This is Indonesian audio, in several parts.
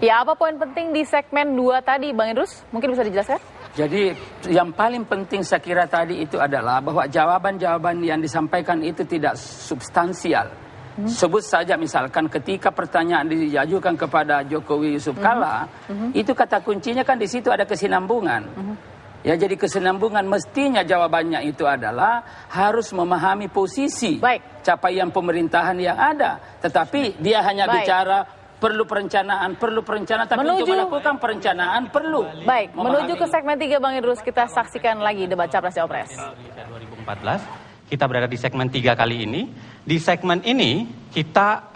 Ya, apa poin penting di segmen 2 tadi, Bang Idrus? Mungkin bisa dijelaskan? Jadi yang paling penting saya kira tadi itu adalah bahwa jawaban-jawaban yang disampaikan itu tidak substansial. Sebut saja misalkan ketika pertanyaan diajukan kepada Jokowi Yusuf Kala, itu kata kuncinya kan di situ ada kesinambungan. Ya, jadi kesinambungan mestinya jawabannya itu adalah harus memahami posisi capaian pemerintahan yang ada. Tetapi dia hanya bicara perlu perencanaan, tapi untuk melakukan perencanaan perlu. Baik, menuju ke segmen 3 Bang Idrus, kita saksikan lagi debat Capres-Cawapres. 2014, kita berada di segmen 3 kali ini. Di segmen ini kita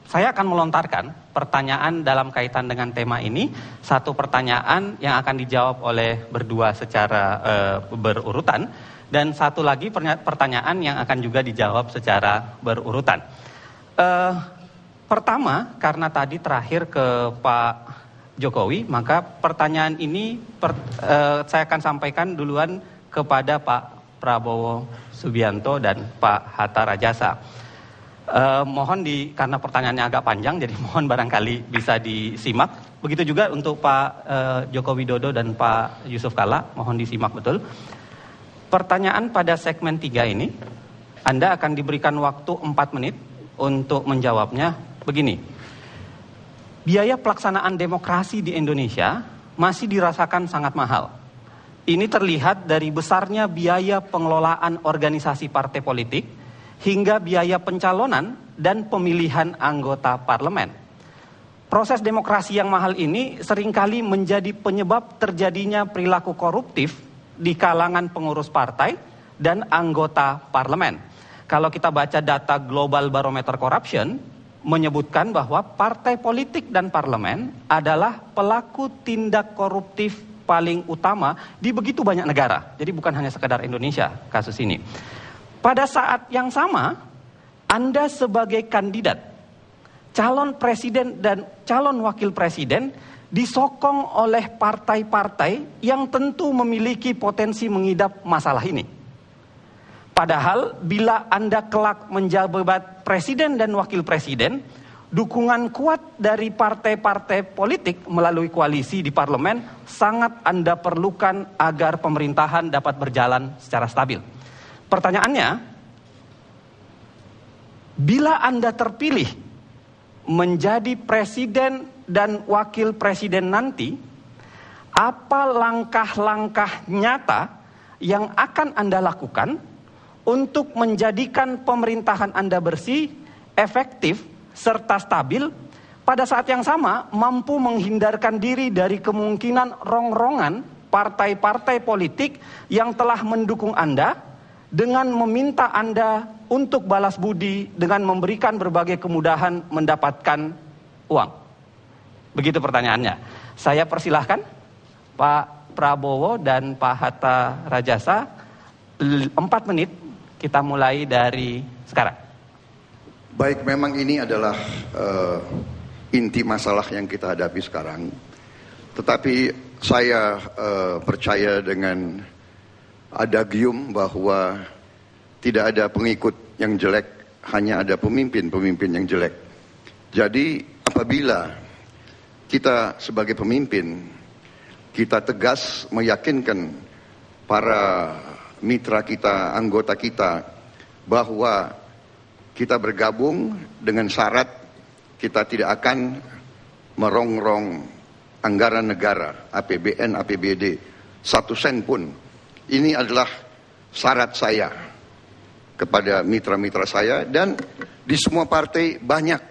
saya akan melontarkan pertanyaan dalam kaitan dengan tema ini. Satu pertanyaan yang akan dijawab oleh berdua secara berurutan. Dan satu lagi pertanyaan yang akan juga dijawab secara berurutan. Pertama, karena tadi terakhir ke Pak Jokowi, maka pertanyaan ini saya akan sampaikan duluan kepada Pak Prabowo Subianto dan Pak Hatta Rajasa. Mohon karena pertanyaannya agak panjang, jadi mohon barangkali bisa disimak. Begitu juga untuk Pak Joko Widodo dan Pak Yusuf Kala, mohon disimak betul. Pertanyaan pada segmen 3 ini, Anda akan diberikan waktu 4 menit untuk menjawabnya. Begini, biaya pelaksanaan demokrasi di Indonesia masih dirasakan sangat mahal. Ini terlihat dari besarnya biaya pengelolaan organisasi partai politik, hingga biaya pencalonan dan pemilihan anggota parlemen. Proses demokrasi yang mahal ini seringkali menjadi penyebab terjadinya perilaku koruptif di kalangan pengurus partai dan anggota parlemen. Kalau kita baca data Global Barometer Corruption, menyebutkan bahwa partai politik dan parlemen adalah pelaku tindak koruptif paling utama di begitu banyak negara. Jadi bukan hanya sekedar Indonesia kasus ini. Pada saat yang sama, Anda sebagai kandidat, calon presiden dan calon wakil presiden disokong oleh partai-partai yang tentu memiliki potensi mengidap masalah ini. Padahal bila Anda kelak menjabat presiden dan wakil presiden, dukungan kuat dari partai-partai politik melalui koalisi di parlemen sangat Anda perlukan agar pemerintahan dapat berjalan secara stabil. Pertanyaannya, bila Anda terpilih menjadi presiden dan wakil presiden nanti, apa langkah-langkah nyata yang akan Anda lakukan untuk menjadikan pemerintahan Anda bersih, efektif, serta stabil, pada saat yang sama mampu menghindarkan diri dari kemungkinan rongrongan partai-partai politik yang telah mendukung Anda dengan meminta Anda untuk balas budi dengan memberikan berbagai kemudahan mendapatkan uang? Begitu pertanyaannya. Saya persilahkan Pak Prabowo dan Pak Hatta Rajasa, 4 menit. Kita mulai dari sekarang. Baik, memang ini adalah inti masalah yang kita hadapi sekarang. Tetapi saya percaya dengan adagium bahwa tidak ada pengikut yang jelek, hanya ada pemimpin-pemimpin yang jelek. Jadi apabila kita sebagai pemimpin, kita tegas meyakinkan para mitra kita, anggota kita, bahwa kita bergabung dengan syarat kita tidak akan merongrong anggaran negara, APBN, APBD, 1 sen pun. Ini adalah syarat saya kepada mitra-mitra saya, dan di semua partai banyak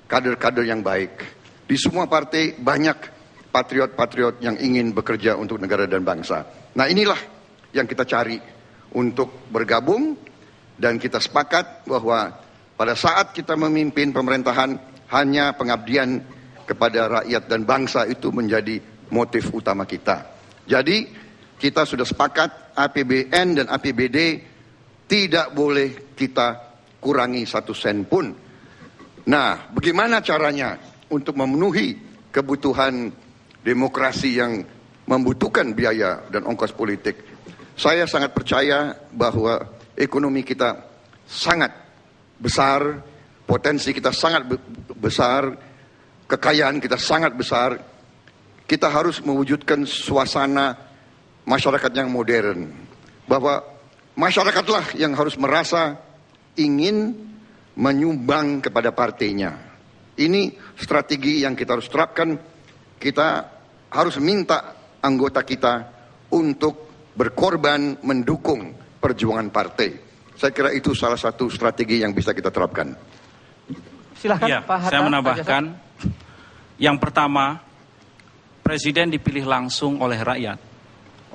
kader-kader yang baik. Di semua partai banyak patriot-patriot yang ingin bekerja untuk negara dan bangsa. Nah, inilah yang kita cari untuk bergabung, dan kita sepakat bahwa pada saat kita memimpin pemerintahan, hanya pengabdian kepada rakyat dan bangsa itu menjadi motif utama kita. Jadi kita sudah sepakat APBN dan APBD tidak boleh kita kurangi 1 sen pun. Nah, bagaimana caranya untuk memenuhi kebutuhan demokrasi yang membutuhkan biaya dan ongkos politik? Saya sangat percaya bahwa ekonomi kita sangat besar, potensi kita sangat besar, kekayaan kita sangat besar. Kita harus mewujudkan suasana masyarakat yang modern. Bahwa masyarakatlah yang harus merasa ingin menyumbang kepada partainya. Ini strategi yang kita harus terapkan. Kita harus minta anggota kita untuk berkorban mendukung perjuangan partai. Saya kira itu salah satu strategi yang bisa kita terapkan. Silahkan Ya, Pak Hatta. saya menambahkan, yang pertama, Presiden dipilih langsung oleh rakyat.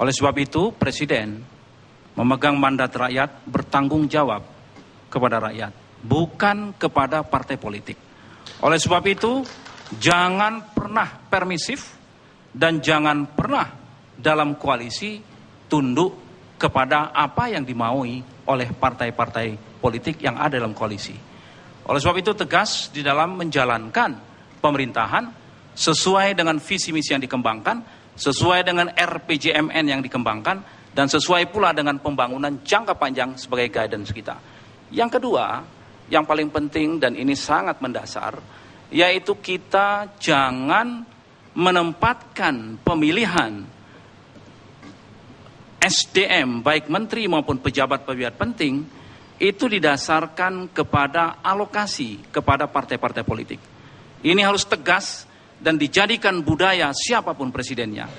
Oleh sebab itu, Presiden memegang mandat rakyat, bertanggung jawab kepada rakyat, bukan kepada partai politik. Oleh sebab itu, jangan pernah permisif dan jangan pernah dalam koalisi tunduk kepada apa yang dimaui oleh partai-partai politik yang ada dalam koalisi. Oleh sebab itu tegas di dalam menjalankan pemerintahan sesuai dengan visi misi yang dikembangkan, sesuai dengan RPJMN yang dikembangkan, dan sesuai pula dengan pembangunan jangka panjang sebagai guidance kita. Yang kedua, yang paling penting dan ini sangat mendasar, yaitu kita jangan menempatkan pemilihan SDM, baik menteri maupun pejabat-pejabat penting, itu didasarkan kepada alokasi kepada partai-partai politik. Ini harus tegas dan dijadikan budaya siapapun presidennya.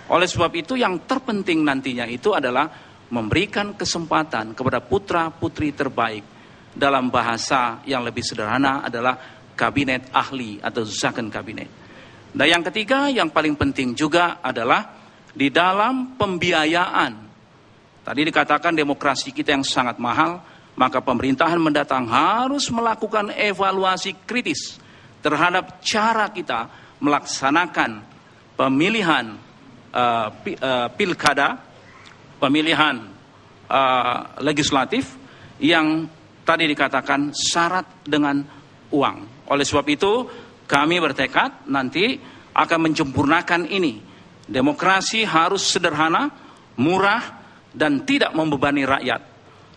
Oleh sebab itu yang terpenting nantinya itu adalah memberikan kesempatan kepada putra-putri terbaik. Dalam bahasa yang lebih sederhana adalah kabinet ahli atau second kabinet. Dan yang ketiga yang paling penting juga adalah di dalam pembiayaan. Tadi dikatakan demokrasi kita yang sangat mahal, maka pemerintahan mendatang harus melakukan evaluasi kritis terhadap cara kita melaksanakan pemilihan pilkada, pemilihan legislatif yang tadi dikatakan syarat dengan uang. Oleh sebab itu kami bertekad nanti akan menyempurnakan ini. Demokrasi harus sederhana, murah, dan tidak membebani rakyat.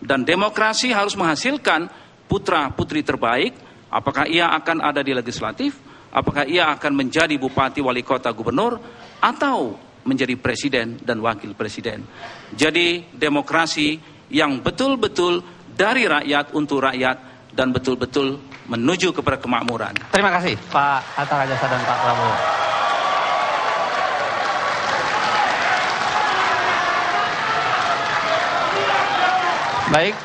Dan demokrasi harus menghasilkan putra-putri terbaik, apakah ia akan ada di legislatif, apakah ia akan menjadi bupati, wali kota, gubernur, atau menjadi presiden dan wakil presiden. Jadi demokrasi yang betul-betul dari rakyat untuk rakyat dan betul-betul menuju kepada kemakmuran. Terima kasih Pak Hatta Rajasa dan Pak Prabowo. Baik,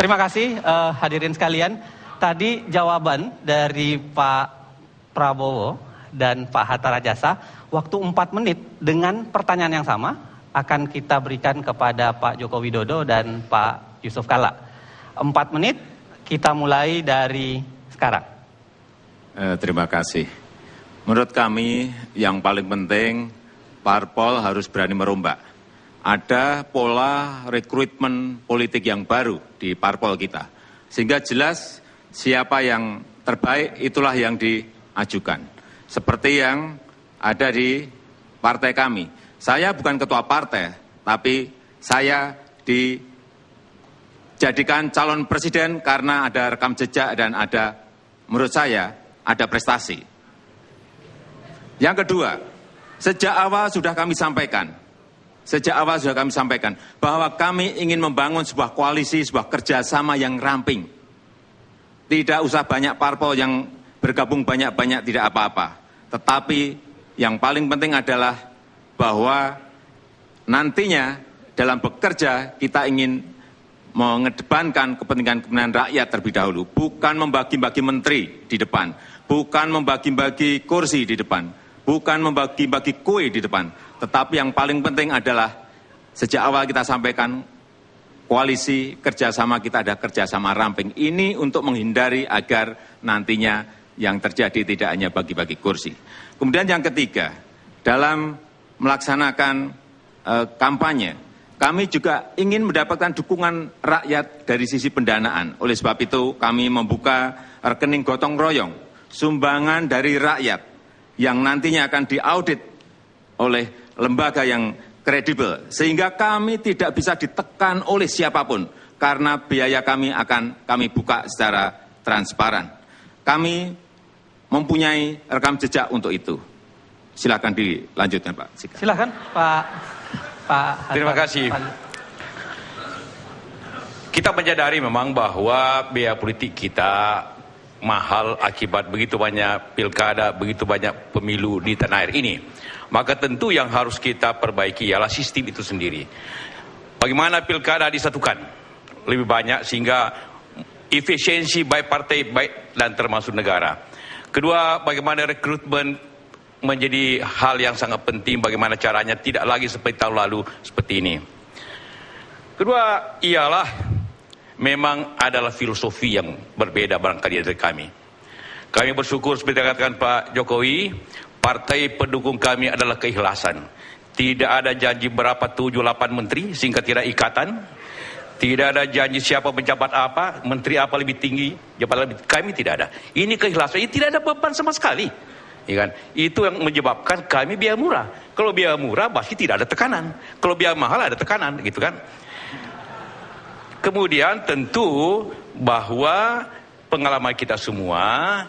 terima kasih hadirin sekalian. Tadi jawaban dari Pak Prabowo dan Pak Hatta Rajasa, waktu 4 menit dengan pertanyaan yang sama akan kita berikan kepada Pak Joko Widodo dan Pak Yusuf Kalla. 4 menit, kita mulai dari sekarang. Terima kasih. Menurut kami yang paling penting, parpol harus berani merombak. Ada pola rekrutmen politik yang baru di parpol kita. Sehingga jelas siapa yang terbaik itulah yang diajukan. Seperti yang ada di partai kami. Saya bukan ketua partai, tapi saya dijadikan calon presiden karena ada rekam jejak dan ada, menurut saya, ada prestasi. Yang kedua, sejak awal sudah kami sampaikan bahwa kami ingin membangun sebuah koalisi, sebuah kerjasama yang ramping. Tidak usah banyak parpol yang bergabung banyak-banyak, tidak apa-apa. Tetapi yang paling penting adalah bahwa nantinya dalam bekerja kita ingin mengedepankan kepentingan rakyat terlebih dahulu. Bukan membagi-bagi menteri di depan, bukan membagi-bagi kursi di depan, bukan membagi-bagi kue di depan. Tetapi yang paling penting adalah sejak awal kita sampaikan koalisi kerjasama kita ada kerjasama ramping. Ini untuk menghindari agar nantinya yang terjadi tidak hanya bagi-bagi kursi. Kemudian yang ketiga, dalam melaksanakan kampanye, kami juga ingin mendapatkan dukungan rakyat dari sisi pendanaan. Oleh sebab itu kami membuka rekening gotong royong, sumbangan dari rakyat yang nantinya akan diaudit oleh lembaga yang kredibel. Sehingga kami tidak bisa ditekan oleh siapapun, karena biaya kami akan kami buka secara transparan. Kami mempunyai rekam jejak untuk itu. Silakan dilanjutkan, Pak. Silakan, Pak. Terima kasih. Kita menyadari memang bahwa biaya politik kita mahal akibat begitu banyak pilkada, begitu banyak pemilu di tanah air ini. Maka tentu yang harus kita perbaiki ialah sistem itu sendiri. Bagaimana pilkada disatukan lebih banyak sehingga efisiensi baik partai baik dan termasuk negara. Kedua, bagaimana rekrutmen menjadi hal yang sangat penting, bagaimana caranya tidak lagi seperti tahun lalu seperti ini. Kedua ialah memang adalah filosofi yang berbeda barangkali dari kami. Kami bersyukur seperti dikatakan Pak Jokowi, partai pendukung kami adalah keikhlasan. Tidak ada janji berapa 7-8 menteri sehingga tidak ikatan. Tidak ada janji siapa menjabat apa, menteri apa lebih tinggi, jabatan lebih, kami tidak ada. Ini keikhlasan, ini tidak ada beban sama sekali. Ya kan? Itu yang menyebabkan kami biaya murah. Kalau biaya murah pasti tidak ada tekanan. Kalau biaya mahal ada tekanan, gitu kan? Kemudian tentu bahwa pengalaman kita semua,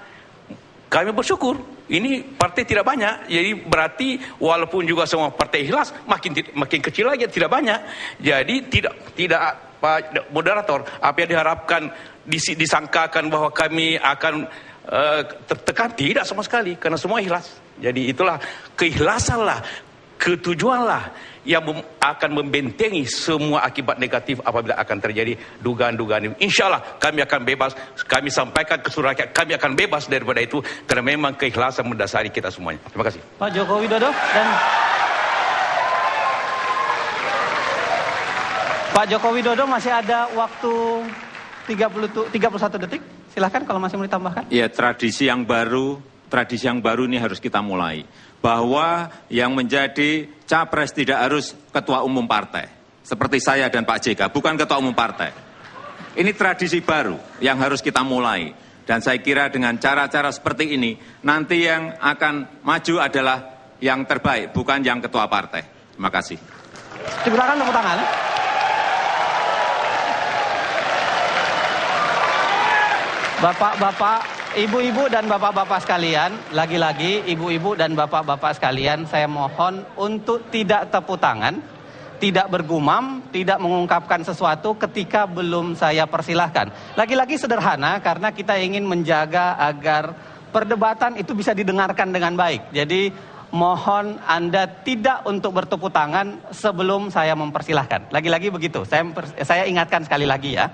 kami bersyukur ini partai tidak banyak. Jadi berarti walaupun juga semua partai ikhlas, makin kecil lagi, tidak banyak. Jadi tidak Pak Moderator, apa yang diharapkan disangkakan bahwa kami akan tertekan, tidak sama sekali, karena semua ikhlas. Jadi itulah keikhlasanlah, ketujuanlah yang akan membentengi semua akibat negatif apabila akan terjadi dugaan-dugaan ini. Insya Allah kami akan bebas, kami sampaikan ke seluruh rakyat, kami akan bebas daripada itu, karena memang keikhlasan mendasari kita semuanya. Terima kasih. Pak Joko Widodo dan Pak Joko Widodo masih ada waktu 31 detik. Silahkan kalau masih mau ditambahkan. Ya, tradisi yang baru ini harus kita mulai. Bahwa yang menjadi capres tidak harus ketua umum partai. Seperti saya dan Pak JK, bukan ketua umum partai. Ini tradisi baru yang harus kita mulai. Dan saya kira dengan cara-cara seperti ini, nanti yang akan maju adalah yang terbaik, bukan yang ketua partai. Terima kasih. Silakan tepuk tangan. Bapak-bapak, ibu-ibu dan bapak-bapak sekalian, lagi-lagi ibu-ibu dan bapak-bapak sekalian, saya mohon untuk tidak tepuk tangan, tidak bergumam, tidak mengungkapkan sesuatu ketika belum saya persilahkan. Lagi-lagi sederhana karena kita ingin menjaga agar perdebatan itu bisa didengarkan dengan baik. Jadi mohon Anda tidak untuk bertepuk tangan sebelum saya mempersilahkan. Lagi-lagi begitu, saya ingatkan sekali lagi ya.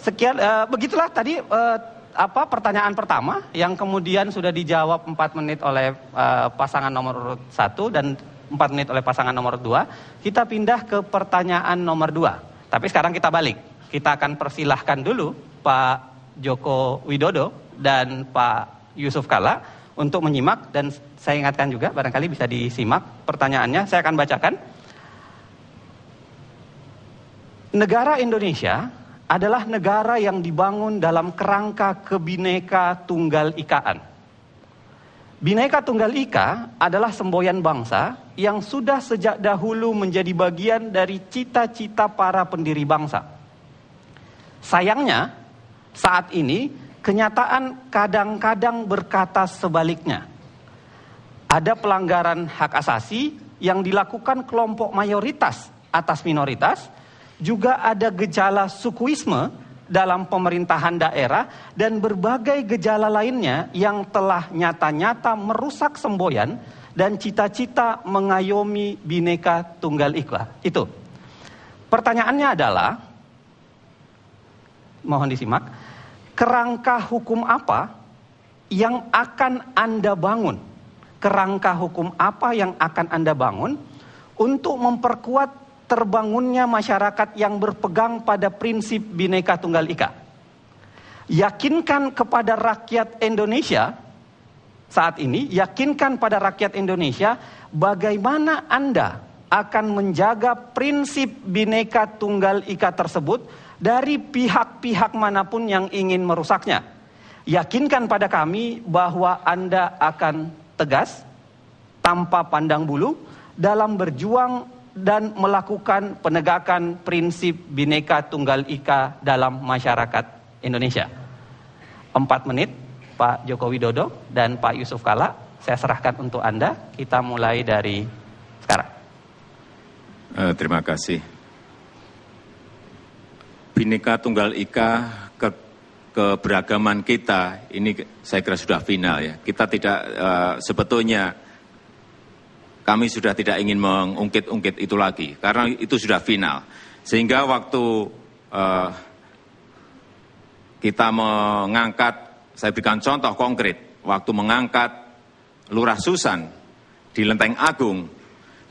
Sekian, begitulah tadi pertanyaan pertama yang kemudian sudah dijawab 4 menit oleh pasangan nomor 1 dan 4 menit oleh pasangan nomor 2. Kita pindah ke pertanyaan nomor 2. Tapi sekarang kita balik. Kita akan persilahkan dulu Pak Joko Widodo dan Pak Yusuf Kalla untuk menyimak, dan saya ingatkan juga barangkali bisa disimak pertanyaannya. Saya akan bacakan. Negara Indonesia adalah negara yang dibangun dalam kerangka Kebineka Tunggal Ikaan. Bhinneka Tunggal Ika adalah semboyan bangsa yang sudah sejak dahulu menjadi bagian dari cita-cita para pendiri bangsa. Sayangnya, saat ini kenyataan kadang-kadang berkata sebaliknya. Ada pelanggaran hak asasi yang dilakukan kelompok mayoritas atas minoritas. Juga ada gejala sukuisme dalam pemerintahan daerah dan berbagai gejala lainnya yang telah nyata-nyata merusak semboyan dan cita-cita mengayomi Bhinneka Tunggal Ika. Itu. Pertanyaannya adalah, mohon disimak, kerangka hukum apa yang akan Anda bangun? Kerangka hukum apa yang akan Anda bangun untuk memperkuat terbangunnya masyarakat yang berpegang pada prinsip Bhinneka Tunggal Ika? Yakinkan kepada rakyat Indonesia saat ini, yakinkan pada rakyat Indonesia bagaimana Anda akan menjaga prinsip Bhinneka Tunggal Ika tersebut dari pihak-pihak manapun yang ingin merusaknya. Yakinkan pada kami bahwa Anda akan tegas, tanpa pandang bulu, dalam berjuang dan melakukan penegakan prinsip Bhinneka Tunggal Ika dalam masyarakat Indonesia. 4 menit Pak Joko Widodo dan Pak Yusuf Kalla. Saya serahkan untuk Anda. Kita mulai dari sekarang. Terima kasih. Bhinneka Tunggal Ika, keberagaman kita, ini saya kira sudah final ya. Kita tidak, sebetulnya kami sudah tidak ingin mengungkit-ungkit itu lagi, karena itu sudah final. Sehingga waktu kita mengangkat, saya berikan contoh konkret, waktu mengangkat Lurah Susan di Lenteng Agung,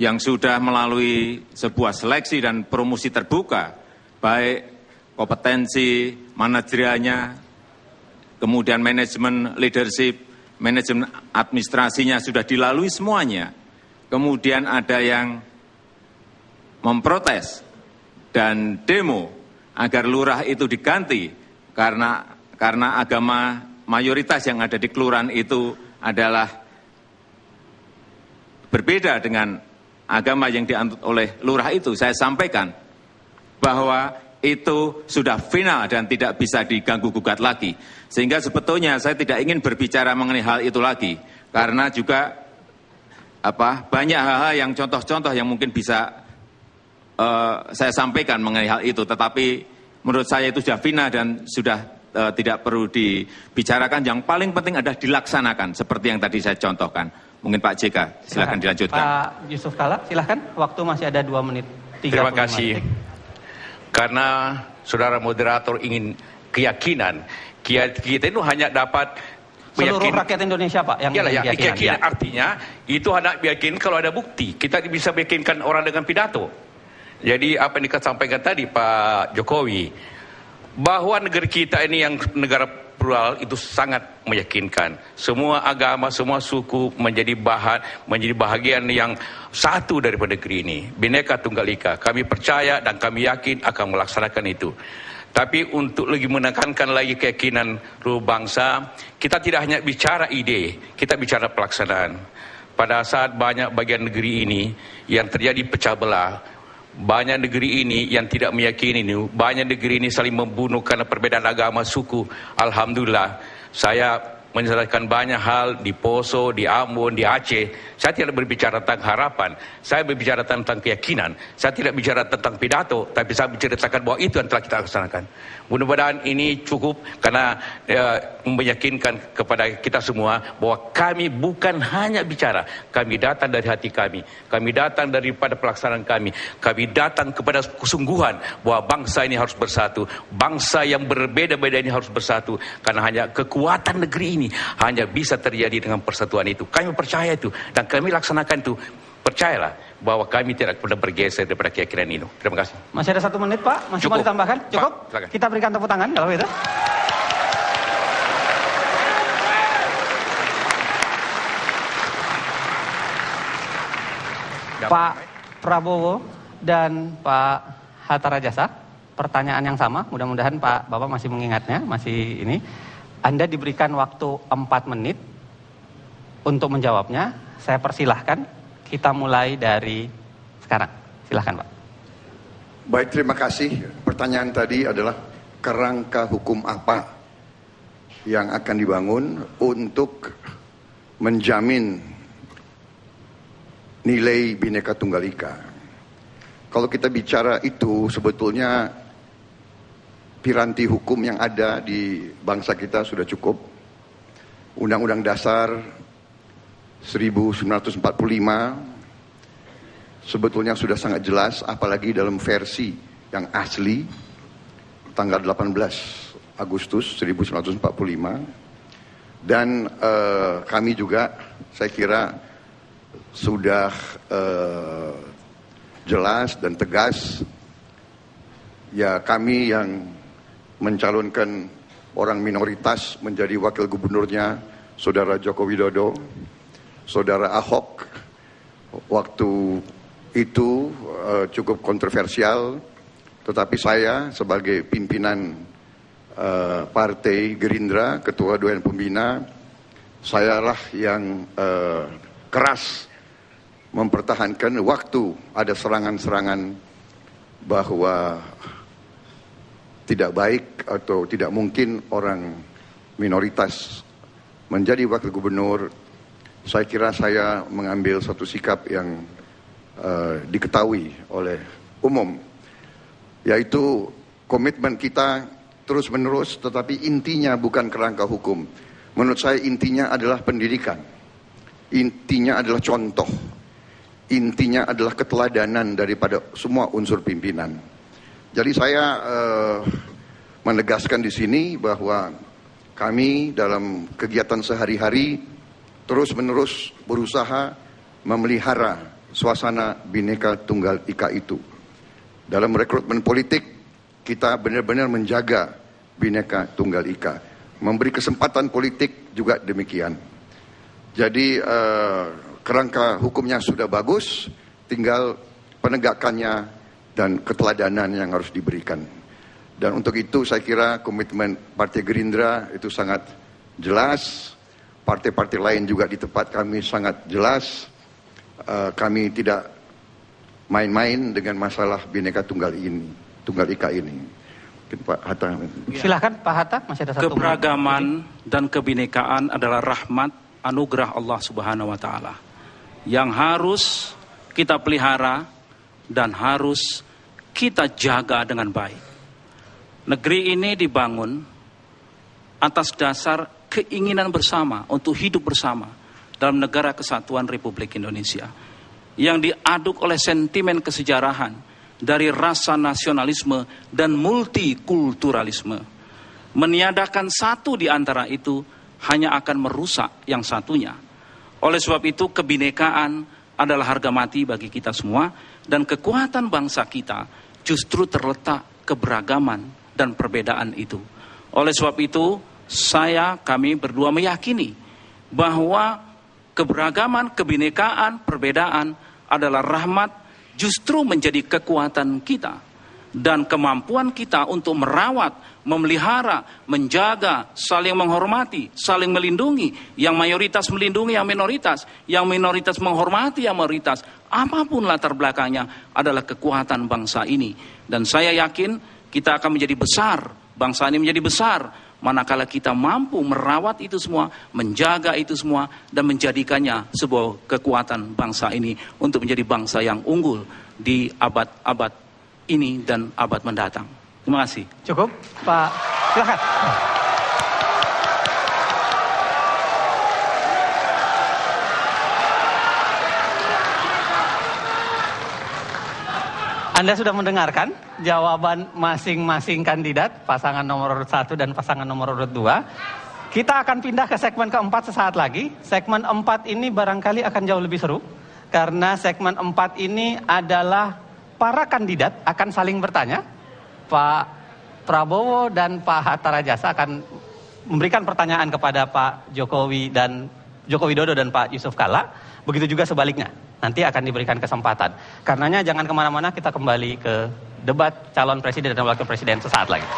yang sudah melalui sebuah seleksi dan promosi terbuka, baik kompetensi manajerialnya, kemudian manajemen leadership, manajemen administrasinya sudah dilalui semuanya. Kemudian ada yang memprotes dan demo agar lurah itu diganti karena agama mayoritas yang ada di kelurahan itu adalah berbeda dengan agama yang dianut oleh lurah itu. Saya sampaikan bahwa itu sudah final dan tidak bisa diganggu-gugat lagi. Sehingga sebetulnya saya tidak ingin berbicara mengenai hal itu lagi. Karena juga banyak hal-hal yang contoh-contoh yang mungkin bisa saya sampaikan mengenai hal itu. Tetapi menurut saya itu sudah final dan sudah tidak perlu dibicarakan. Yang paling penting adalah dilaksanakan seperti yang tadi saya contohkan. Mungkin Pak JK, silakan dilanjutkan. Pak Yusuf Kalla, silakan. Waktu masih ada 2 menit. Terima kasih. Karena saudara moderator ingin keyakinan, kita itu hanya dapat seluruh rakyat Indonesia, Pak, yang keyakinan. Artinya itu hanya meyakinkan kalau ada bukti. Kita bisa meyakinkan orang dengan pidato. Jadi apa yang disampaikan tadi Pak Jokowi, bahwa negeri kita ini yang negara plural itu sangat meyakinkan. Semua agama, semua suku menjadi bahagian yang satu daripada negeri ini. Bhinneka Tunggal Ika. Kami percaya dan kami yakin akan melaksanakan itu. Tapi untuk lebih menekankan lagi keyakinan seluruh bangsa, kita tidak hanya bicara ide, kita bicara pelaksanaan. Pada saat banyak bagian negeri ini yang terjadi pecah belah, banyak negeri ini yang tidak meyakini ini, banyak negeri ini saling membunuh karena perbedaan agama, suku. Alhamdulillah, saya menyelesaikan banyak hal di Poso, di Ambon, di Aceh. Saya tidak berbicara tentang harapan, saya berbicara tentang keyakinan. Saya tidak bicara tentang pidato, tapi saya menceritakan bahwa itu yang telah kita laksanakan. Mudah-mudahan ini cukup karena meyakinkan kepada kita semua bahwa kami bukan hanya bicara, kami datang dari hati kami datang daripada pelaksanaan kami datang kepada kesungguhan bahwa bangsa ini harus bersatu, bangsa yang berbeda-beda ini harus bersatu, karena hanya kekuatan negeri ini hanya bisa terjadi dengan persatuan itu. Kami percaya itu dan kami laksanakan itu. Percayalah bahwa kami tidak pernah bergeser daripada keyakinan itu. Terima kasih. Masih ada 1 menit, Pak. Masih mau ditambahkan? Cukup? Pak, kita berikan tepuk tangan kalau itu. Pak Prabowo dan Pak Hatta Rajasa, pertanyaan yang sama. Mudah-mudahan Pak Bapak masih mengingatnya, masih ini. Anda diberikan waktu 4 menit untuk menjawabnya. Saya persilahkan. Kita mulai dari sekarang. Silahkan, Pak. Baik, terima kasih. Pertanyaan tadi adalah kerangka hukum apa yang akan dibangun untuk menjamin nilai Bhinneka Tunggal Ika. Kalau kita bicara itu, sebetulnya piranti hukum yang ada di bangsa kita sudah cukup. Undang-Undang Dasar 1945 sebetulnya sudah sangat jelas, apalagi dalam versi yang asli tanggal 18 Agustus 1945. Dan kami juga saya kira sudah jelas dan tegas. Ya, kami yang mencalonkan orang minoritas menjadi wakil gubernurnya Saudara Joko Widodo, Saudara Ahok, waktu itu cukup kontroversial, tetapi saya sebagai pimpinan Partai Gerindra, Ketua Dewan Pembina, sayalah yang keras mempertahankan waktu ada serangan-serangan bahwa tidak baik atau tidak mungkin orang minoritas menjadi wakil gubernur, saya kira saya mengambil satu sikap yang diketahui oleh umum, yaitu komitmen kita terus-menerus, tetapi intinya bukan kerangka hukum. Menurut saya intinya adalah pendidikan, intinya adalah contoh, intinya adalah keteladanan daripada semua unsur pimpinan. Jadi saya menegaskan di sini bahwa kami dalam kegiatan sehari-hari terus-menerus berusaha memelihara suasana Bhinneka Tunggal Ika itu. Dalam rekrutmen politik, kita benar-benar menjaga Bhinneka Tunggal Ika. Memberi kesempatan politik juga demikian. Jadi kerangka hukumnya sudah bagus, tinggal penegakannya dan keteladanan yang harus diberikan. Dan untuk itu saya kira komitmen Partai Gerindra itu sangat jelas. Partai-partai lain juga di tempat kami sangat jelas. Kami tidak main-main dengan masalah Bhinneka Tunggal Ika ini. Pak Hatta. Silakan Pak Hatta, masih ada satu. Keberagaman dan kebinekaan adalah rahmat anugerah Allah Subhanahu wa taala yang harus kita pelihara dan harus kita jaga dengan baik. Negeri ini dibangun atas dasar keinginan bersama untuk hidup bersama dalam negara kesatuan Republik Indonesia yang diaduk oleh sentimen kesejarahan dari rasa nasionalisme dan multikulturalisme. Meniadakan satu di antara itu hanya akan merusak yang satunya. Oleh sebab itu kebinekaan adalah harga mati bagi kita semua, dan kekuatan bangsa kita justru terletak keberagaman dan perbedaan itu. Oleh sebab itu kami berdua meyakini bahwa keberagaman, kebinekaan, perbedaan adalah rahmat, justru menjadi kekuatan kita dan kemampuan kita untuk merawat, memelihara, menjaga, saling menghormati, saling melindungi, yang mayoritas melindungi yang minoritas menghormati yang mayoritas, apapun latar belakangnya adalah kekuatan bangsa ini. Dan saya yakin kita akan menjadi besar, bangsa ini menjadi besar manakala kita mampu merawat itu semua, menjaga itu semua, dan menjadikannya sebuah kekuatan bangsa ini untuk menjadi bangsa yang unggul di abad-abad ini dan abad mendatang. Terima kasih. Cukup, Pak. Silakan. Anda sudah mendengarkan jawaban masing-masing kandidat, pasangan nomor urut 1 dan pasangan nomor urut 2. Kita akan pindah ke segmen keempat sesaat lagi. Segmen 4 ini barangkali akan jauh lebih seru, karena segmen 4 ini adalah para kandidat akan saling bertanya. Pak Prabowo dan Pak Hatta Rajasa akan memberikan pertanyaan kepada Pak Joko Widodo dan Pak Yusuf Kalla. Begitu juga sebaliknya. Nanti akan diberikan kesempatan. Karenanya jangan kemana-mana, kita kembali ke debat calon presiden dan wakil presiden sesaat lagi.